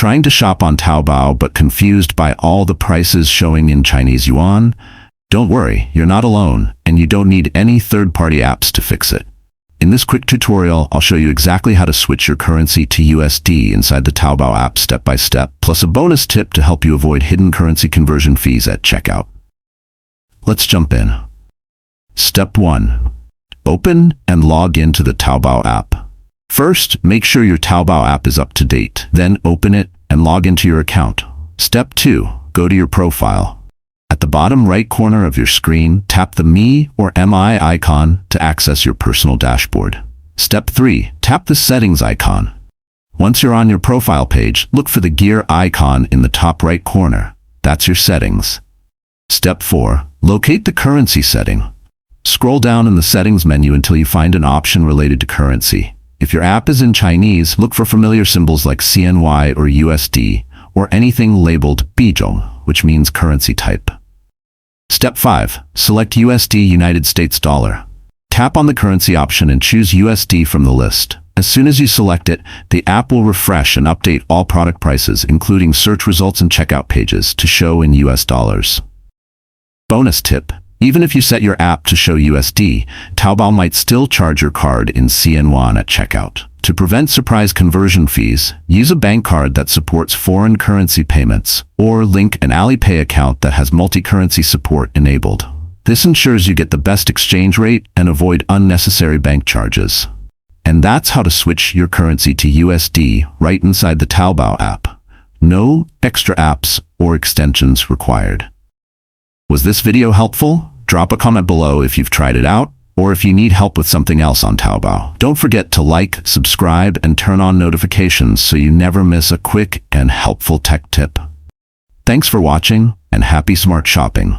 Trying to shop on Taobao but confused by all the prices showing in Chinese yuan? Don't worry, you're not alone, and you don't need any third-party apps to fix it. In this quick tutorial, I'll show you exactly how to switch your currency to USD inside the Taobao app step by step, plus a bonus tip to help you avoid hidden currency conversion fees at checkout. Let's jump in. Step 1. Open and log into the Taobao app. First, make sure your Taobao app is up to date. Then open it and log into your account. Step 2. Go to your profile. At the bottom right corner of your screen, tap the Me or MI icon to access your personal dashboard. Step 3. Tap the Settings icon. Once you're on your profile page, look for the gear icon in the top right corner. That's your settings. Step 4. Locate the currency setting. Scroll down in the settings menu until you find an option related to currency. If your app is in Chinese, look for familiar symbols like CNY or USD, or anything labeled Bizhong, which means currency type. Step 5. Select USD United States dollar. Tap on the currency option and choose USD from the list. As soon as you select it, the app will refresh and update all product prices, including search results and checkout pages, to show in US dollars. Bonus tip. Even if you set your app to show USD, Taobao might still charge your card in CNY at checkout. To prevent surprise conversion fees, use a bank card that supports foreign currency payments, or link an Alipay account that has multi-currency support enabled. This ensures you get the best exchange rate and avoid unnecessary bank charges. And that's how to switch your currency to USD right inside the Taobao app. No extra apps or extensions required. Was this video helpful? Drop a comment below if you've tried it out, or if you need help with something else on Taobao. Don't forget to like, subscribe, and turn on notifications so you never miss a quick and helpful tech tip. Thanks for watching, and happy smart shopping.